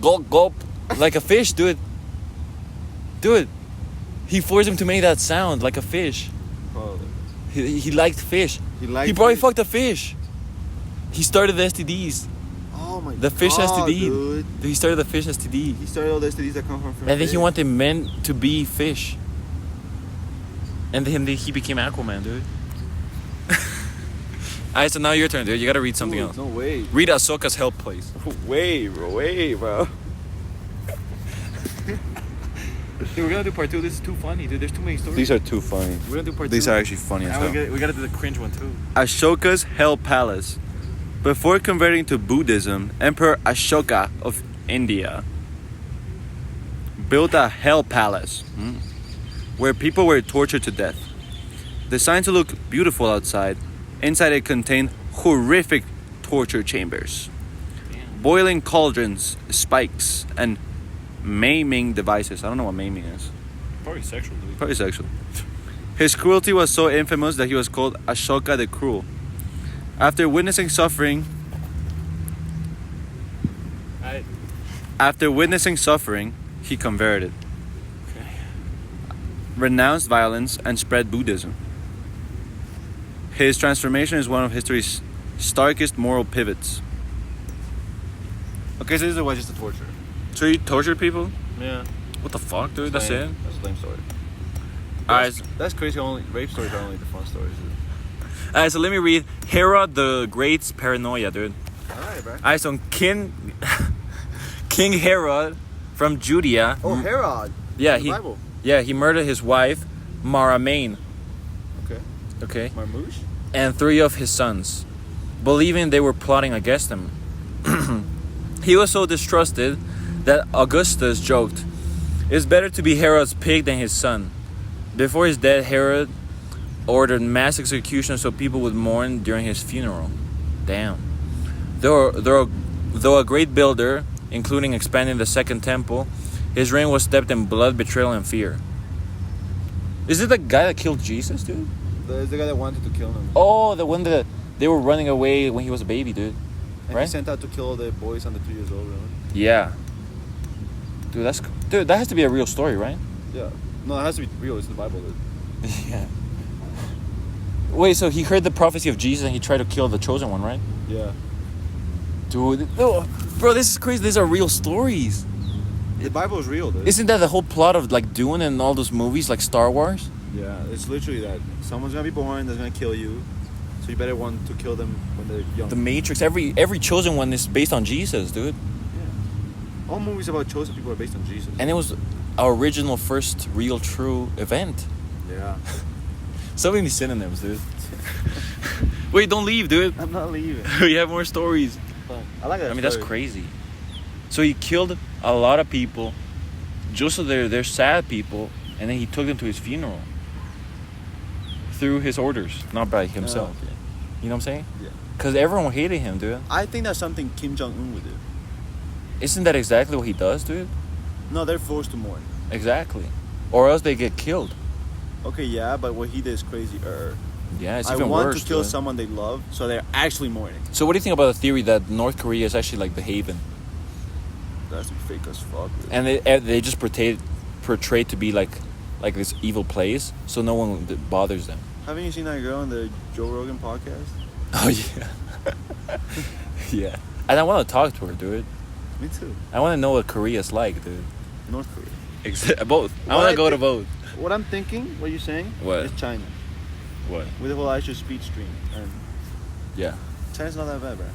gulp gulp like a fish, dude. Dude, he forced him to make that sound like a fish. Oh, He liked fish. liked He probably fish. fucked a fish. He started the STDs. Oh my god. The fish STD. Dude. He started the fish STD. He started all the STDs that come from And then he fish. wanted men to be fish. And then he became Aquaman, dude. Alright, so now your turn, dude. You gotta read something Dude, else. No way. Read Ahsoka's help, please. Wait, bro. Dude, we're gonna do part 2. This is too funny, dude. There's too many stories. These are too funny. We're gonna do part 2. These are actually funny as hell. we gotta do the cringe one too. Ashoka's Hell Palace. Before converting to Buddhism, Emperor Ashoka of India built a hell palace where people were tortured to death. Designed to look beautiful outside, inside it contained horrific torture chambers, boiling cauldrons, spikes, and maiming devices. I don't know what maiming is. Probably sexual, dude. Probably sexual. His cruelty was so infamous that he was called Ashoka the Cruel. After witnessing suffering, he converted, renounced violence, and spread Buddhism. His transformation is one of history's starkest moral pivots. Okay, so this was just a torture. So you tortured people? Yeah. What the fuck, dude? That's it? That's a lame story. Alright, That's crazy. Only rape stories are only the fun stories. alright, so let me read Herod the Great's paranoia, dude. Alright, bro. Alright, so King Herod from Judea. Oh, Herod. Yeah, The Bible. he murdered his wife, Maramane. Okay. Okay. Marmouche? And 3 of his sons, believing they were plotting against him. He was so distrusted that Augustus joked, "It's better to be Herod's pig than his son." Before his death, Herod ordered mass execution so people would mourn during his funeral. Damn. Though a great builder, including expanding the Second Temple, his reign was steeped in blood, betrayal, and fear. Is it the guy that killed Jesus, dude? The guy that wanted to kill him. Oh, the one that they were running away when he was a baby, dude. And Right? he sent out to kill the boys under 3 years old, remember? Yeah. Dude, that has to be a real story, right? Yeah. No, it has to be real. It's the Bible, dude. Yeah. Wait, so he heard the prophecy of Jesus and he tried to kill the chosen one, right? Yeah. Dude, bro, this is crazy. These are real stories. The Bible is real, dude. Isn't that the whole plot of like Dune and all those movies like Star Wars? Yeah, it's literally that. Someone's gonna be born that's gonna kill you, so you better want to kill them when they're young. The Matrix, every chosen one is based on Jesus, dude. Yeah. All movies about chosen people are based on Jesus. And it was our original first real true event. Yeah. So many synonyms, dude. Wait, don't leave, dude. I'm not leaving. We have more stories. I like that. I mean, that's crazy. So he killed a lot of people, just so they're sad people, and then he took them to his funeral through his orders, not by himself. Okay. You know what I'm saying? Yeah. Because everyone hated him, dude. I think that's something Kim Jong-un would do. Isn't that exactly what he does, dude? No, they're forced to mourn. Exactly. Or else they get killed. Okay, yeah, but what he did is crazy. Yeah, it's I even want worse. to kill dude. someone they love, so they're actually mourning. So what do you think about the theory that North Korea is actually like the haven, That's fake as fuck. Dude. and they just portrayed to be like this evil place, so no one bothers them. Haven't you seen that girl on the Joe Rogan podcast? Oh yeah, yeah. And I want to talk to her, dude. Me too. I want to know what Korea's like, dude. North Korea. Both. I Well, want I to go to think- both. What I'm thinking, what you're saying, What? is China. What? With the whole I should speech stream. And Yeah. China's not that bad, bro.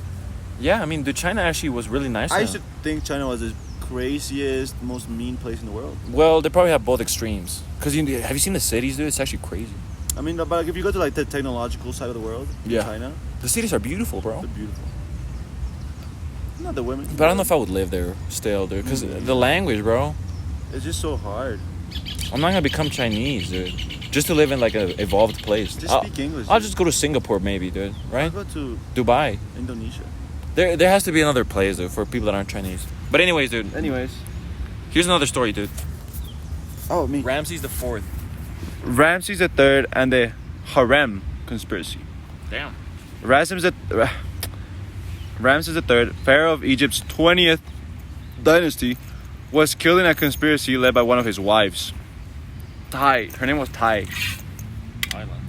Yeah, I mean, dude, China actually was really nice. I to used to them. think China was the craziest, most mean place in the world. Well, they probably have both extremes. Cause have you seen the cities, dude? It's actually crazy. I mean, but like, if you go to like the technological side of the world, in Yeah. China, The cities are beautiful, bro. they're beautiful. Not the women. But I don't know if I would live there still, dude. Cause the language, bro. It's just so hard. I'm not gonna become Chinese, dude. Just to live in like an evolved place. Just I'll, speak English. I'll dude. just go to Singapore, maybe, dude. I'll Right? go to Dubai. Indonesia. There has to be another place, dude, for people that aren't Chinese. But anyways, dude. Anyways. Here's another story, dude. Oh, me. Ramses the Fourth. Ramses III and the harem conspiracy. Damn. Ramses III, pharaoh of Egypt's 20th dynasty, was killed in a conspiracy led by one of his wives. Tai. Her name was Tai. Island.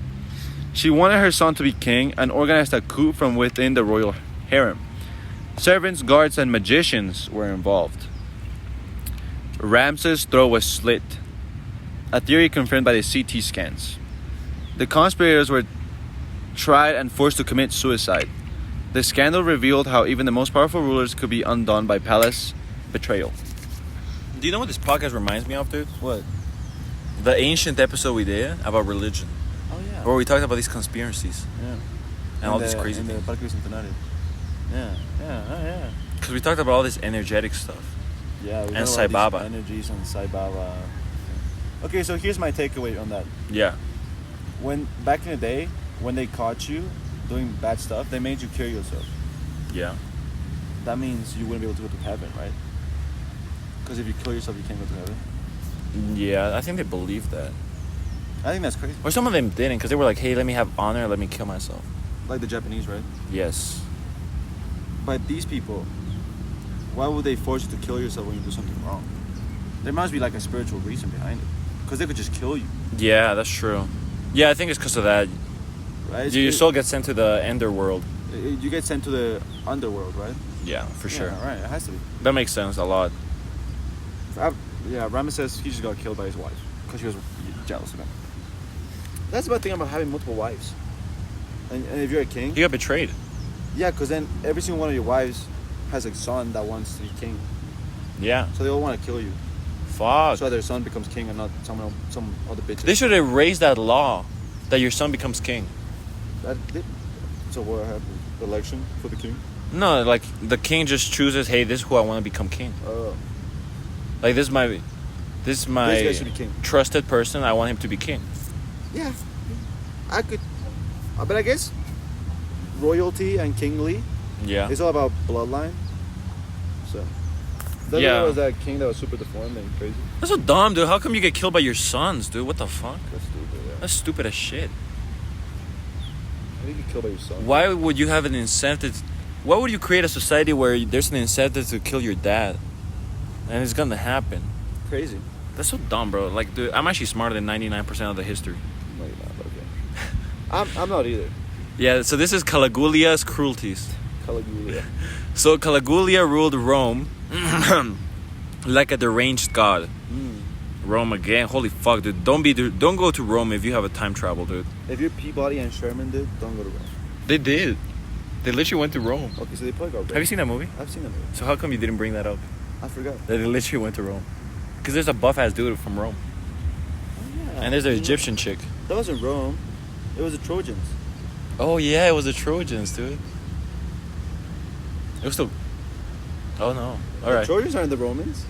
She wanted her son to be king and organized a coup from within the royal harem. Servants, guards, and magicians were involved. Ramses' throat was slit, a theory confirmed by the CT scans. The conspirators were tried and forced to commit suicide. The scandal revealed how even the most powerful rulers could be undone by palace betrayal. Do you know what this podcast reminds me of, dude? What? The ancient episode we did about religion, Oh yeah. where we talked about these conspiracies Yeah. and all these crazy in the things. Parque Bicentenario. Yeah. Yeah. Oh yeah. Because we talked about all this energetic stuff. Yeah. And Sai Baba. Energies and Sai Baba. Okay, so here's my takeaway on that. Yeah. When back in the day, when they caught you doing bad stuff, they made you kill yourself. Yeah. That means you wouldn't be able to go to heaven, right? Because if you kill yourself, you can't go to heaven. Yeah, I think they believe that. I think that's crazy. Or some of them didn't, because they were like, hey, let me have honor, let me kill myself. Like the Japanese, right? Yes. But these people, why would they force you to kill yourself when you do something wrong? There must be like a spiritual reason behind it. Because they could just kill you, Yeah, that's true. Yeah, I think it's because of that. right? Your soul gets sent to the ender world. You get sent to the underworld, right? Yeah, for sure. Yeah, right. It has to be. That makes sense a lot. Yeah, Ramesses says he just got killed by his wife because she was jealous of him. That's the bad thing about having multiple wives. And if you're a king, He got betrayed. yeah, because then every single one of your wives has a son that wants to be king. Yeah. So they all want to kill you. Fuck. So their son becomes king and not some other bitch. They should erase that law that your son becomes king. So what happened? Election for the king? No, like the king just chooses, hey, this is who I want to become king. Oh. Like this is my This guy should be king. trusted person. I want him to be king. Yeah. I could. But I guess royalty and kingly, Yeah. it's all about bloodline. So. Yeah. There was that king that was super deformed and crazy. That's so dumb, dude. How come you get killed by your sons, dude? What the fuck? That's stupid, yeah. That's stupid as shit. I think you get killed by your son. Why would you have an incentive? Why would you create a society where there's an incentive to kill your dad? And it's gonna happen. Crazy. That's so dumb, bro. Like, dude, I'm actually smarter than 99% of the history. No, you're not, but okay. I'm not either. Yeah, so this is Caligulia's cruelties. Caligula. So Caligulia ruled Rome like a deranged god. Mm. Rome again. Holy fuck, dude. Don't go to Rome if you have a time travel, dude. If you're Peabody and Sherman, dude, don't go to Rome. They did. They literally went to Rome. Okay, so they probably got raped. Have you seen that movie? I've seen that movie. So how come you didn't bring that up? I forgot. That they literally went to Rome. Because there's a buff ass dude from Rome. Oh, yeah. And there's an Egyptian chick. That wasn't Rome. It was the Trojans. Oh yeah, it was the Trojans, dude. It was still. Oh no. The Alright. Trojans aren't the Romans.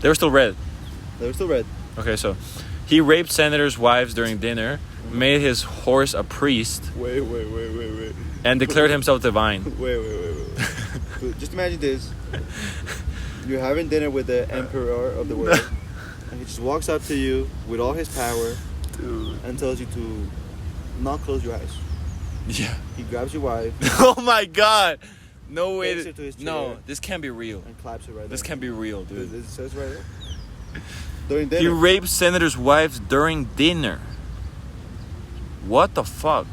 They were still red. They were still red. Okay, so he raped senators' wives during dinner, made his horse a priest, Wait. and declared himself divine. Wait. Dude, just imagine this. You're having dinner with the emperor of the world, and he just walks up to you with all his power, Dude. and tells you to not close your eyes. Yeah. He grabs your wife Oh my god. No way. Takes her to his No, chair. this can't be real. and claps her right This there. can't be real, dude. It says right there. During He dinner. raped senators' wives during dinner. What the fuck?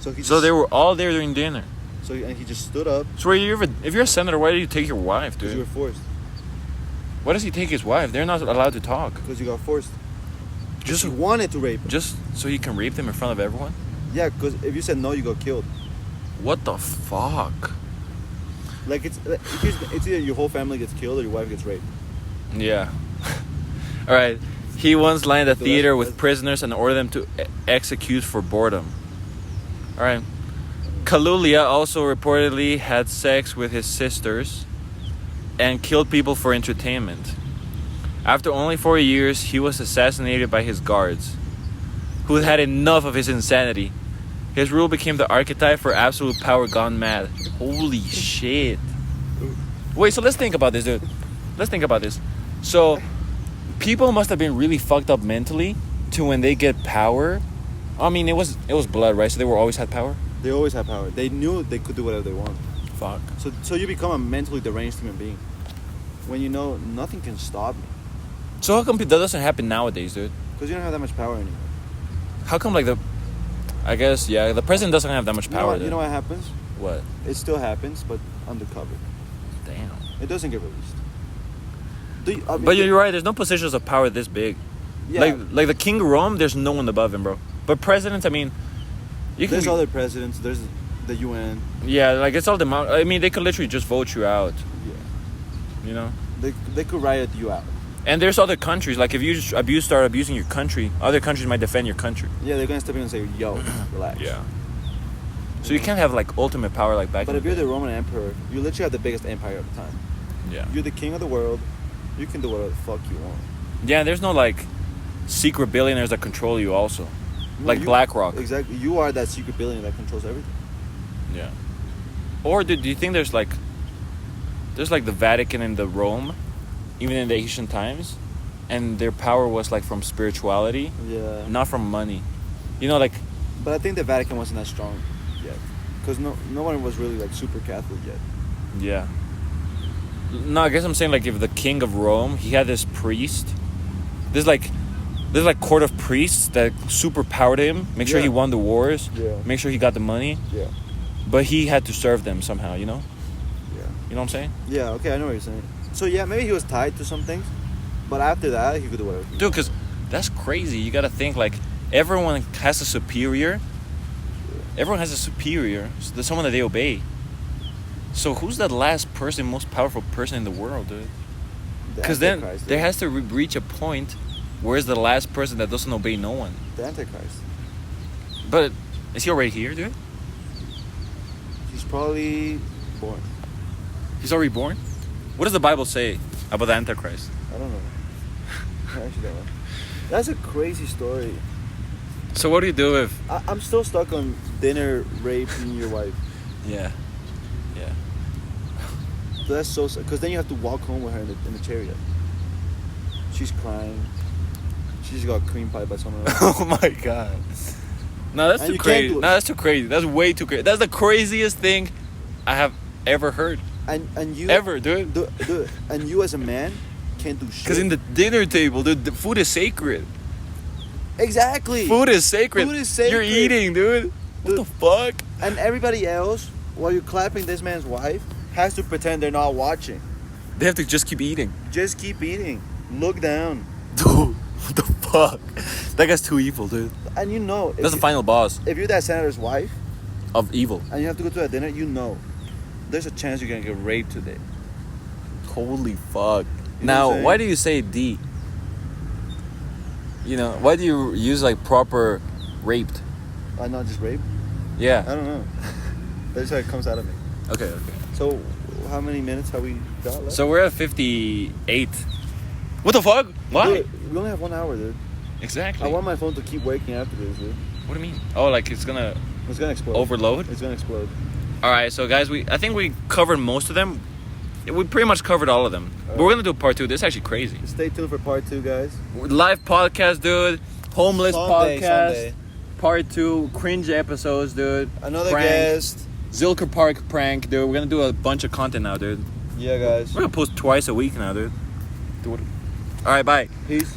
So he just, So they were all there during dinner. and he just stood up So if you're a senator, why do you take your wife, because you were dude? forced. Why does he take his wife? They're not allowed to talk. Because you got forced. Just He wanted to rape her. just so he can rape them in front of everyone? Yeah, because if you said no, you got killed. What the fuck? Like it's either your whole family gets killed or your wife gets raped. Yeah. All right. He once lined a So theater that's- with prisoners and ordered them to execute for boredom. All right. Kalulia also reportedly had sex with his sisters and killed people for entertainment. After only 4 years, he was assassinated by his guards, who had enough of his insanity. His rule became the archetype for absolute power gone mad. Holy shit. Wait, so let's think about this, dude. Let's think about this. So, people must have been really fucked up mentally to when they get power. I mean, it was blood, right? So they were always had power? They always had power. They knew they could do whatever they want. Fuck. So you become a mentally deranged human being when you know nothing can stop me So how come that doesn't happen nowadays, dude? because you don't have that much power anymore. How come, like, I guess, yeah, the president doesn't have that much power, You dude. know what happens? What? It still happens, but undercover. Damn. It doesn't get released. But you're right, there's no positions of power this big. Yeah, Like the king of Rome, there's no one above him, bro. But presidents, I mean, you can. there's other presidents. There's the UN. Yeah, like it's all I mean, they could literally just vote you out. Yeah, You know. they could riot you out. And there's other countries. Like if you just start abusing your country, other countries might defend your country. Yeah, they're gonna step in and say, "Yo, relax." So you can't have like ultimate power like back. But in if you're day. the Roman emperor, you literally have the biggest empire of the time. Yeah. You're the king of the world. You can do whatever the fuck you want. Yeah, there's no like secret billionaires that control you. Also, No, like you- BlackRock. Exactly. You are that secret billionaire that controls everything. Yeah. Or do you think there's like the Vatican and the Rome, even in the ancient times, and their power was like from spirituality, Yeah. not from money. You know, like But I think the Vatican wasn't that strong yet, because no one was really like super Catholic yet. yeah. No, I guess I'm saying like if the king of Rome, he had this priest, there's like court of priests that super powered him, make sure Yeah. he won the wars, Yeah. make sure he got the money, Yeah. but he had to serve them somehow. You know, Yeah. you know what I'm saying, Yeah. Okay, I know what you're saying. So yeah, maybe he was tied to some things, but after that he could do whatever. he dude? Because that's crazy. You gotta think like everyone has a superior. Everyone has a superior. So there's someone that they obey. So who's the last person, most powerful person in the world, dude? The Because then Antichrist, there dude. has to reach a point where is the last person that doesn't obey no one. The Antichrist. But is he already here, dude? He's probably born. He's already born? What does the Bible say about the Antichrist? I don't know. I actually don't know. That's a crazy story. So what do you do if... I'm still stuck on dinner raping your wife. Yeah. So that's so sad. Because then you have to walk home with her in the chariot. She's crying. She just got cream pie by someone else. Oh my God. No, that's And too you can't crazy. do No, it. that's too crazy. That's way too crazy. That's the craziest thing I have ever heard. And you Ever, dude. and you as a man can't do shit. Because in the dinner table, dude, the food is sacred. exactly. Food is sacred. Food is sacred. You're eating, dude. What Dude. the fuck? And everybody else, while you're clapping this man's wife, has to pretend they're not watching. They have to just keep eating. Just keep eating. Look down. Dude, what the fuck? That guy's too evil, dude. And you know, That's the final boss if you're that senator's wife of evil. and you have to go to a dinner, you know, there's a chance you're gonna get raped today. Holy fuck. You know what Now, I'm why saying? do you say D? You know, why do you use like proper raped? Why not just rape? Yeah. I don't know. That's how it comes out of me. Okay. So, how many minutes have we got left? So we're at 58. What the fuck? Why? Dude, we only have 1 hour, dude. Exactly. I want my phone to keep waking after this, dude. What do you mean? Oh, like it's gonna It's gonna explode. overload? It's gonna explode. All right, so guys, I think we covered most of them. We pretty much covered all of them. But we're gonna do part 2. This is actually crazy. Stay tuned for part 2, guys. Live podcast, dude. Homeless Someday, podcast. someday. Part 2. Cringe episodes, dude. Another Prank. guest. Zilker Park prank, dude. We're gonna do a bunch of content now, dude. Yeah, guys. We're gonna post twice a week now, dude. All right, bye. Peace.